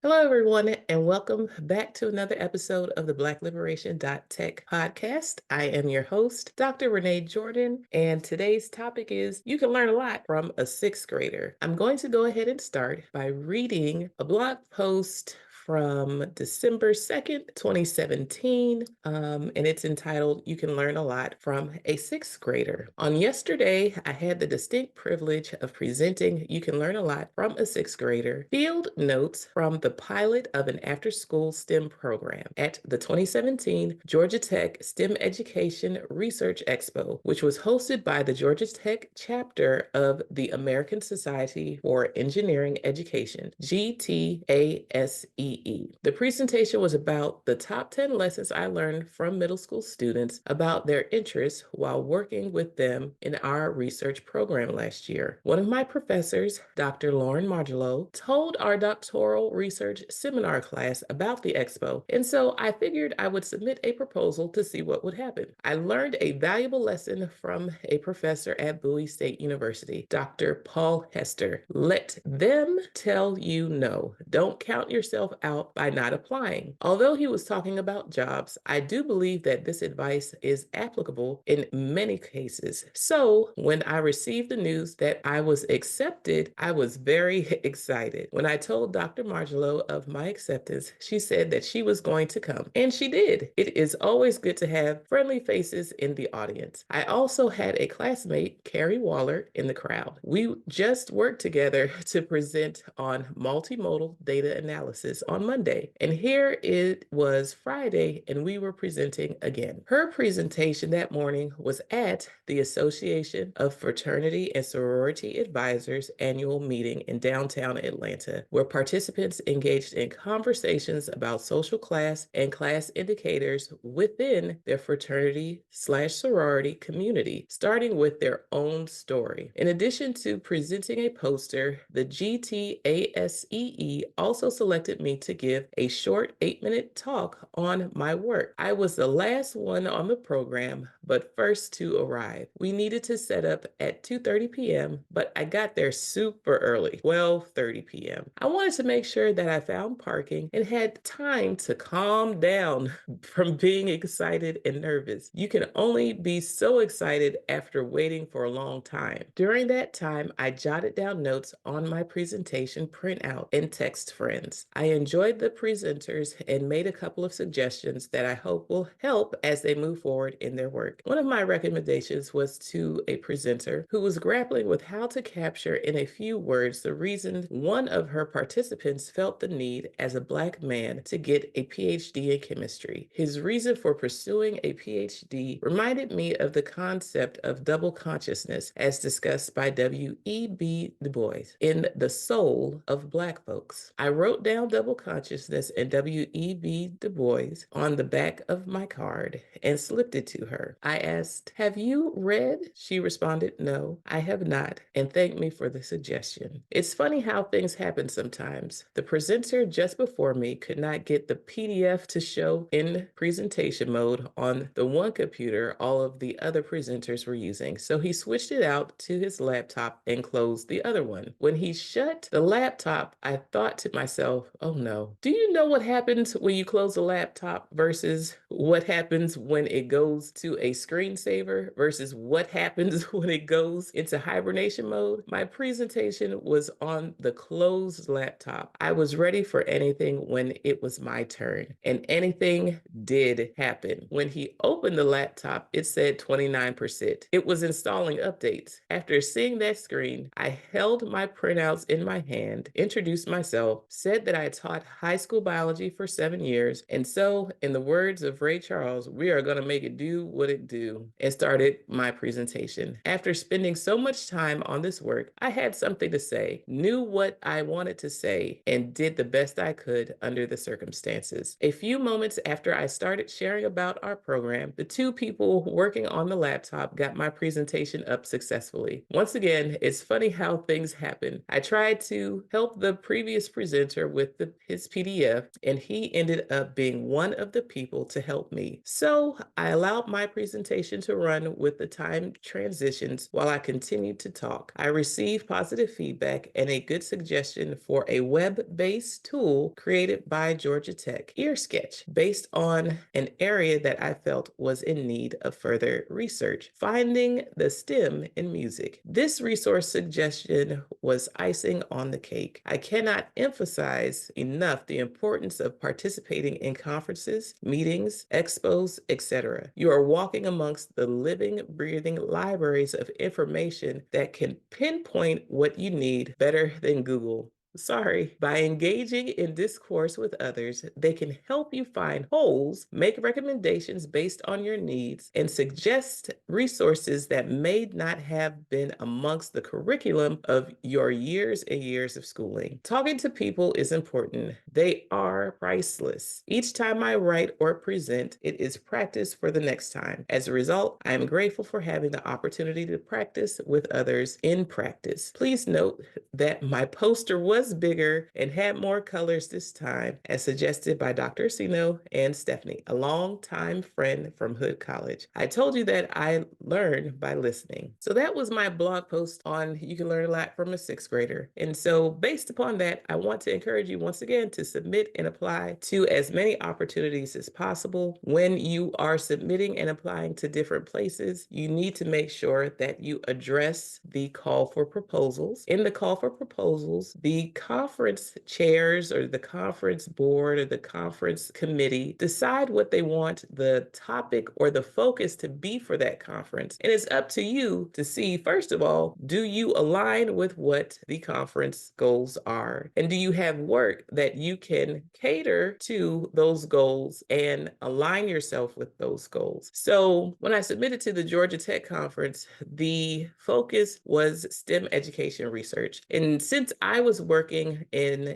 Hello, everyone, and welcome back to another episode of the Black-Liberation.Tech podcast. I am your host, Dr. Renee Jordan, and today's topic is you can learn a lot from a sixth grader. I'm going to go ahead and start by reading a blog post from December 2nd, 2017, and it's entitled, You Can Learn a Lot from a Sixth Grader. On yesterday, I had the distinct privilege of presenting You Can Learn a Lot from a Sixth Grader field notes from the pilot of an after-school STEM program at the 2017 Georgia Tech STEM Education Research Expo, which was hosted by the Georgia Tech chapter of the American Society for Engineering Education, GTASE. The presentation was about the top 10 lessons I learned from middle school students about their interests while working with them in our research program last year. One of my professors, Dr. Lauren Margello, told our doctoral research seminar class about the expo, and so I figured I would submit a proposal to see what would happen. I learned a valuable lesson from a professor at Bowie State University, Dr. Paul Hester. Let them tell you no. Don't count yourself out by not applying. Although he was talking about jobs, I do believe that this advice is applicable in many cases. So when I received the news that I was accepted, I was very excited. When I told Dr. Margello of my acceptance, she said that she was going to come, and she did. It is always good to have friendly faces in the audience. I also had a classmate, Carrie Waller, in the crowd. We just worked together to present on multimodal data analysis on Monday, and here it was Friday, and we were presenting again. Her presentation that morning was at the Association of Fraternity and Sorority Advisors annual meeting in downtown Atlanta, where participants engaged in conversations about social class and class indicators within their fraternity/sorority community, starting with their own story. In addition to presenting a poster, the GTASEE also selected me to give a short 8-minute talk on my work. I was the last one on the program, but first to arrive. We needed to set up at 2:30 p.m., but I got there super early, 12:30 p.m. I wanted to make sure that I found parking and had time to calm down from being excited and nervous. You can only be so excited after waiting for a long time. During that time, I jotted down notes on my presentation printout and text friends. I enjoyed the presenters and made a couple of suggestions that I hope will help as they move forward in their work. One of my recommendations was to a presenter who was grappling with how to capture in a few words the reason one of her participants felt the need as a Black man to get a PhD in chemistry. His reason for pursuing a PhD reminded me of the concept of double consciousness as discussed by W.E.B. Du Bois in The Soul of Black Folks. I wrote down double consciousness and W.E.B. Du Bois on the back of my card and slipped it to her. I asked, "Have you read?" She responded, "No, I have not," and thanked me for the suggestion. It's funny how things happen sometimes. The presenter just before me could not get the PDF to show in presentation mode on the one computer all of the other presenters were using, so he switched it out to his laptop and closed the other one. When he shut the laptop, I thought to myself, oh no. Do you know what happens when you close a laptop versus what happens when it goes to a screensaver versus what happens when it goes into hibernation mode? My presentation was on the closed laptop. I was ready for anything when it was my turn, and anything did happen. When he opened the laptop, it said 29%. It was installing updates. After seeing that screen, I held my printouts in my hand, introduced myself, said that I taught high school biology for 7 years, and so, in the words of Ray Charles, we are going to make it do what it do, and started my presentation. After spending so much time on this work, I had something to say, knew what I wanted to say, and did the best I could under the circumstances. A few moments after I started sharing about our program, the two people working on the laptop got my presentation up successfully. Once again, it's funny how things happen. I tried to help the previous presenter with his PDF, and he ended up being one of the people to help me. So I allowed my presentation to run with the time transitions while I continued to talk. I received positive feedback and a good suggestion for a web-based tool created by Georgia Tech, EarSketch, based on an area that I felt was in need of further research, finding the STEM in music. This resource suggestion was icing on the cake. I cannot emphasize enough the importance of participating in conferences, meetings, expos, etc. You are walking amongst the living, breathing libraries of information that can pinpoint what you need better than Google. Sorry, by engaging in discourse with others, they can help you find holes, make recommendations based on your needs, and suggest resources that may not have been amongst the curriculum of your years and years of schooling. Talking to people is important. They are priceless. Each time I write or present, it is practice for the next time. As a result, I am grateful for having the opportunity to practice with others in practice. Please note that my poster was bigger and had more colors this time, as suggested by Dr. Sino and Stephanie, a longtime friend from Hood College. I told you that I learned by listening. So that was my blog post on You Can Learn a Lot from a Sixth Grader. And so based upon that, I want to encourage you once again to submit and apply to as many opportunities as possible. When you are submitting and applying to different places, you need to make sure that you address the call for proposals. In the call for proposals, the conference chairs or the conference board or the conference committee decide what they want the topic or the focus to be for that conference. And it's up to you to see, first of all, do you align with what the conference goals are? And do you have work that you can cater to those goals and align yourself with those goals? So when I submitted to the Georgia Tech conference, the focus was STEM education research. And since I was working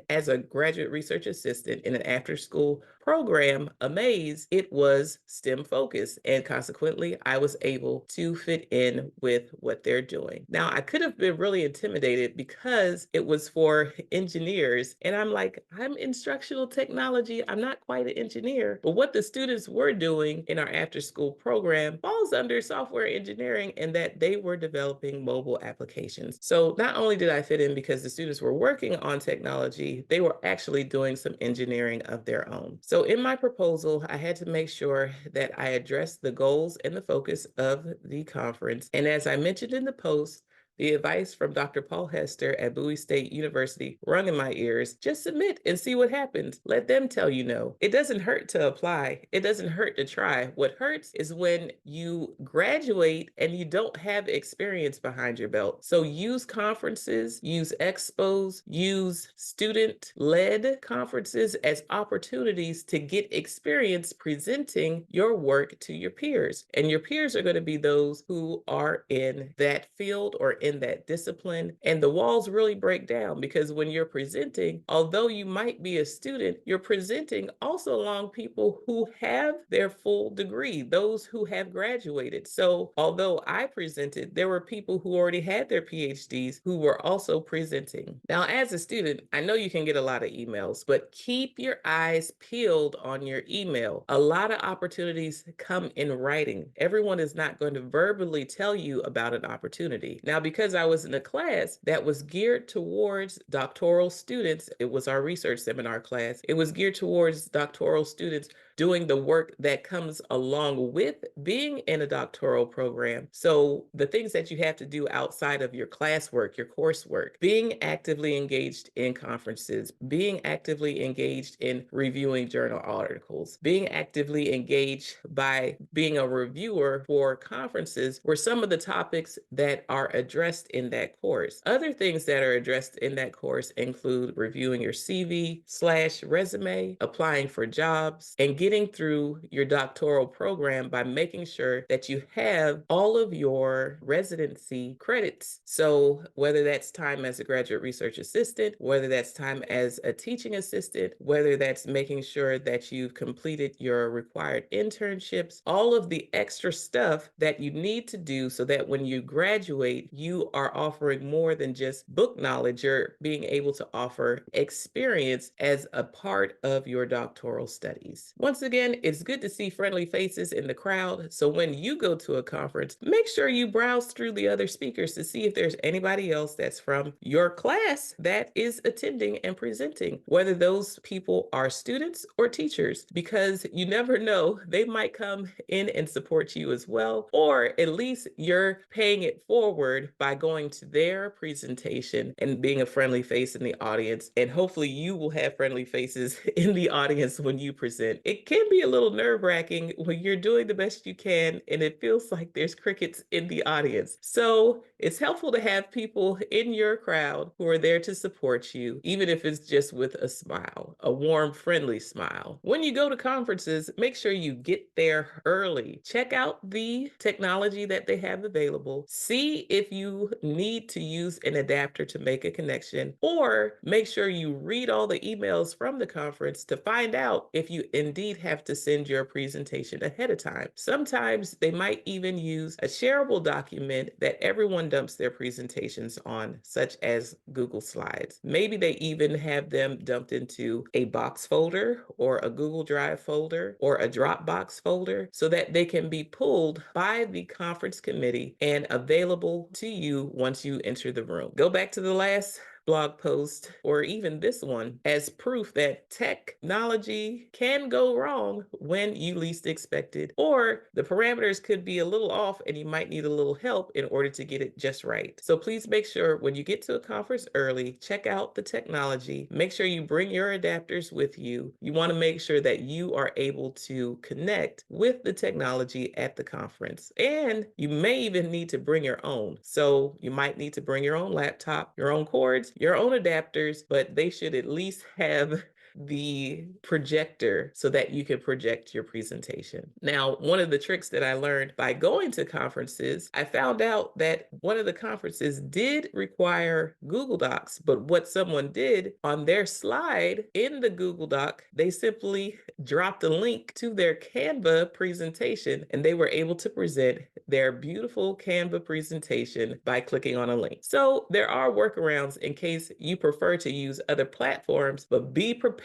as a graduate research assistant in an after-school program, Amaze, it was STEM focused, and consequently, I was able to fit in with what they're doing. Now, I could have been really intimidated because it was for engineers, and I'm like, I'm instructional technology, I'm not quite an engineer, but what the students were doing in our after-school program falls under software engineering, and that they were developing mobile applications. So not only did I fit in because the students were working on technology, they were actually doing some engineering of their own. So in my proposal, I had to make sure that I addressed the goals and the focus of the conference. And as I mentioned in the post, the advice from Dr. Paul Hester at Bowie State University rung in my ears. Just submit and see what happens. Let them tell you no. It doesn't hurt to apply. It doesn't hurt to try. What hurts is when you graduate and you don't have experience behind your belt. So use conferences, use expos, use student-led conferences as opportunities to get experience presenting your work to your peers. And your peers are going to be those who are in that field or in that discipline. And the walls really break down because when you're presenting, although you might be a student, you're presenting also along people who have their full degree, those who have graduated. So although I presented, there were people who already had their PhDs who were also presenting. Now, as a student, I know you can get a lot of emails, but keep your eyes peeled on your email. A lot of opportunities come in writing. Everyone is not going to verbally tell you about an opportunity. Now, because I was in a class that was geared towards doctoral students, it was our research seminar class, it was geared towards doctoral students doing the work that comes along with being in a doctoral program. So the things that you have to do outside of your classwork, your coursework, being actively engaged in conferences, being actively engaged in reviewing journal articles, being actively engaged by being a reviewer for conferences were some of the topics that are addressed in that course. Other things that are addressed in that course include reviewing your CV/resume, applying for jobs, and getting through your doctoral program by making sure that you have all of your residency credits. So whether that's time as a graduate research assistant, whether that's time as a teaching assistant, whether that's making sure that you've completed your required internships, all of the extra stuff that you need to do so that when you graduate, you are offering more than just book knowledge. You're being able to offer experience as a part of your doctoral studies. Once again, it's good to see friendly faces in the crowd. So when you go to a conference, make sure you browse through the other speakers to see if there's anybody else that's from your class that is attending and presenting, whether those people are students or teachers, because you never know, they might come in and support you as well, or at least you're paying it forward by going to their presentation and being a friendly face in the audience. And hopefully you will have friendly faces in the audience when you present. It can be a little nerve-wracking when you're doing the best you can and it feels like there's crickets in the audience. So it's helpful to have people in your crowd who are there to support you, even if it's just with a smile, a warm, friendly smile. When you go to conferences, make sure you get there early. Check out the technology that they have available. See if you need to use an adapter to make a connection, or make sure you read all the emails from the conference to find out if you indeed have to send your presentation ahead of time. Sometimes they might even use a shareable document that everyone dumps their presentations on, such as Google Slides. Maybe they even have them dumped into a box folder or a Google Drive folder or a Dropbox folder so that they can be pulled by the conference committee and available to you once you enter the room. Go back to the last blog post, or even this one, as proof that technology can go wrong when you least expect it, or the parameters could be a little off and you might need a little help in order to get it just right. So please make sure when you get to a conference early, check out the technology. Make sure you bring your adapters with you. You want to make sure that you are able to connect with the technology at the conference. And you may even need to bring your own. So you might need to bring your own laptop, your own cords, your own adapters, but they should at least have the projector so that you can project your presentation. Now, one of the tricks that I learned by going to conferences, I found out that one of the conferences did require Google Docs, but what someone did on their slide in the Google Doc, they simply dropped a link to their Canva presentation and they were able to present their beautiful Canva presentation by clicking on a link. So there are workarounds in case you prefer to use other platforms, but be prepared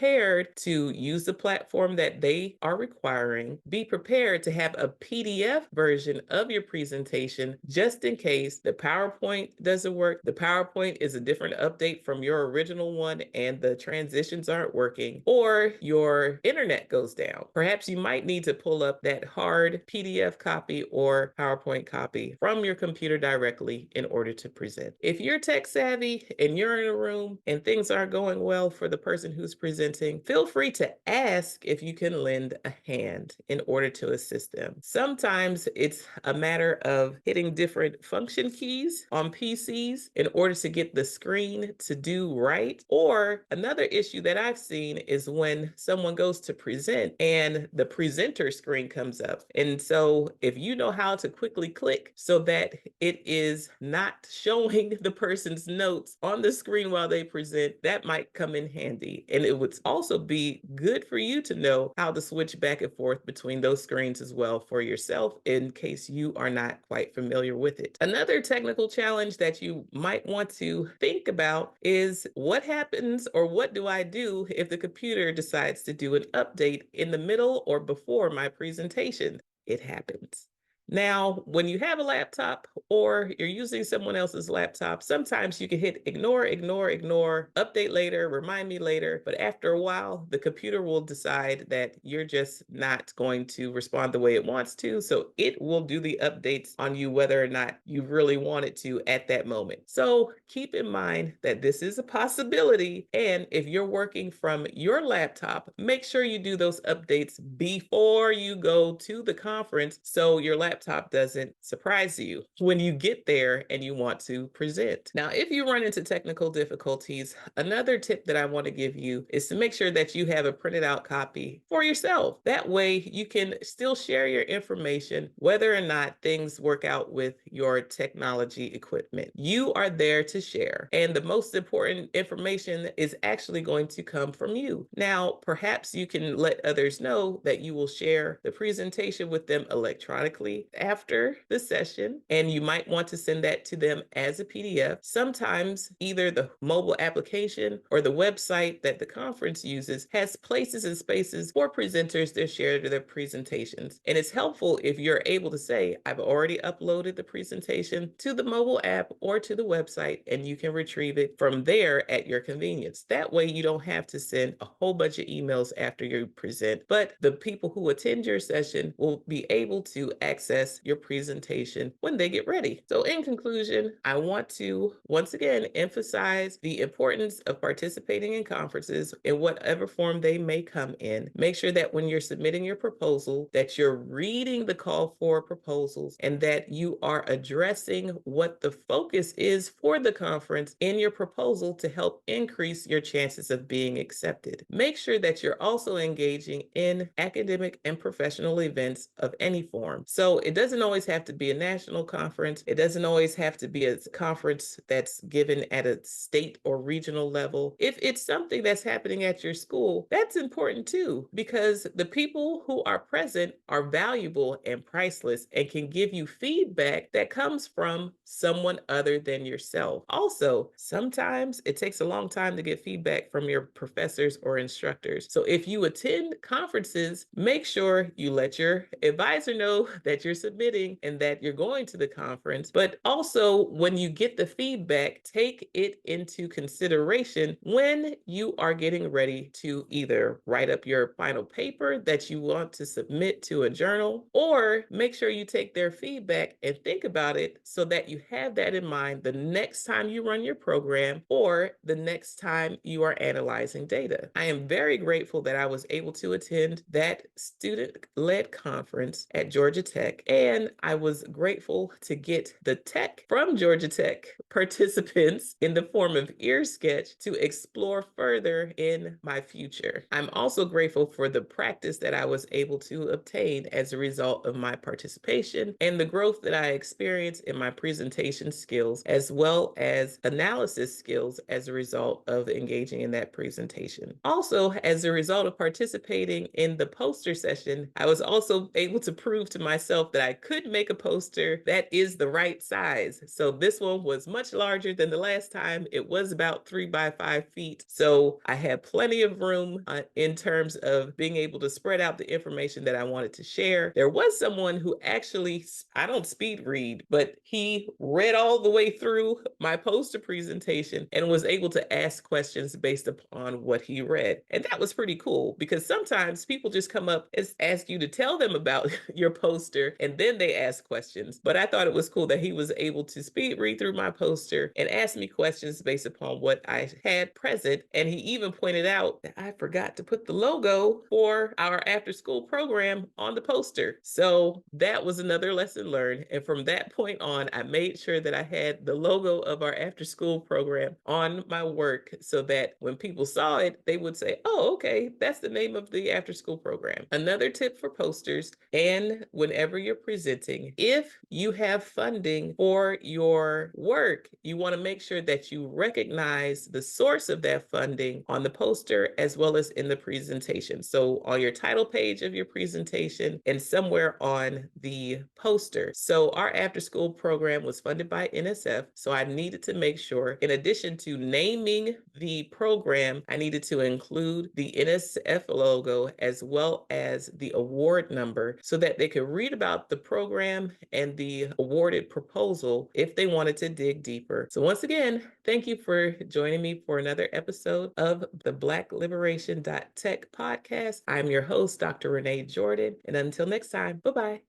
to use the platform that they are requiring. Be prepared to have a PDF version of your presentation just in case the PowerPoint doesn't work. The PowerPoint is a different update from your original one and the transitions aren't working, or your internet goes down. Perhaps you might need to pull up that hard PDF copy or PowerPoint copy from your computer directly in order to present. If you're tech savvy and you're in a room and things aren't going well for the person who's presenting, feel free to ask if you can lend a hand in order to assist them. Sometimes it's a matter of hitting different function keys on PCs in order to get the screen to do right. Or another issue that I've seen is when someone goes to present and the presenter screen comes up. And so if you know how to quickly click so that it is not showing the person's notes on the screen while they present, that might come in handy. And it would also be good for you to know how to switch back and forth between those screens as well for yourself in case you are not quite familiar with it. Another technical challenge that you might want to think about is what happens, or what do I do if the computer decides to do an update in the middle or before my presentation? It happens. Now, when you have a laptop or you're using someone else's laptop, sometimes you can hit ignore, update later, remind me later. But after a while, the computer will decide that you're just not going to respond the way it wants to. So it will do the updates on you whether or not you really want it to at that moment. So keep in mind that this is a possibility. And if you're working from your laptop, make sure you do those updates before you go to the conference so your laptop laptop doesn't surprise you when you get there and you want to present. Now, if you run into technical difficulties, another tip that I want to give you is to make sure that you have a printed out copy for yourself. That way you can still share your information, whether or not things work out with your technology equipment. You are there to share, and the most important information is actually going to come from you. Now, perhaps you can let others know that you will share the presentation with them electronically after the session, and you might want to send that to them as a PDF. Sometimes either the mobile application or the website that the conference uses has places and spaces for presenters to share their presentations. And it's helpful if you're able to say, I've already uploaded the presentation to the mobile app or to the website, and you can retrieve it from there at your convenience. That way you don't have to send a whole bunch of emails after you present, but the people who attend your session will be able to access your presentation when they get ready. So in conclusion, I want to once again emphasize the importance of participating in conferences in whatever form they may come in. Make sure that when you're submitting your proposal, that you're reading the call for proposals and that you are addressing what the focus is for the conference in your proposal to help increase your chances of being accepted. Make sure that you're also engaging in academic and professional events of any form. So it doesn't always have to be a national conference. It doesn't always have to be a conference that's given at a state or regional level. If it's something that's happening at your school, that's important too, because the people who are present are valuable and priceless and can give you feedback that comes from someone other than yourself. Also, sometimes it takes a long time to get feedback from your professors or instructors. So if you attend conferences, make sure you let your advisor know that you're submitting and that you're going to the conference. But also, when you get the feedback, take it into consideration when you are getting ready to either write up your final paper that you want to submit to a journal, or make sure you take their feedback and think about it so that you have that in mind the next time you run your program or the next time you are analyzing data. I am very grateful that I was able to attend that student-led conference at Georgia Tech, and I was grateful to get the tech from Georgia Tech participants in the form of ear sketch to explore further in my future. I'm also grateful for the practice that I was able to obtain as a result of my participation and the growth that I experienced in my presentation skills, as well as analysis skills as a result of engaging in that presentation. Also, as a result of participating in the poster session, I was also able to prove to myself that I could make a poster that is the right size. So this one was much larger than the last time. It was about 3 by 5 feet. So I had plenty of room in terms of being able to spread out the information that I wanted to share. There was someone who actually, I don't speed read, but he read all the way through my poster presentation and was able to ask questions based upon what he read. And that was pretty cool because sometimes people just come up and ask you to tell them about your poster and then they ask questions. But I thought it was cool that he was able to speed read through my poster and ask me questions based upon what I had present. And he even pointed out that I forgot to put the logo for our after school program on the poster. So that was another lesson learned. And from that point on, I made sure that I had the logo of our after school program on my work so that when people saw it, they would say, oh, okay, that's the name of the after school program. Another tip for posters and whenever you're presenting, if you have funding for your work, you want to make sure that you recognize the source of that funding on the poster as well as in the presentation. So on your title page of your presentation and somewhere on the poster. So our after school program was funded by NSF. So I needed to make sure, in addition to naming the program, I needed to include the NSF logo as well as the award number so that they could read about the program and the awarded proposal if they wanted to dig deeper. So once again, thank you for joining me for another episode of the Black-Liberation.Tech podcast. I'm your host, Dr. Renee Jordan. And until next time, bye-bye.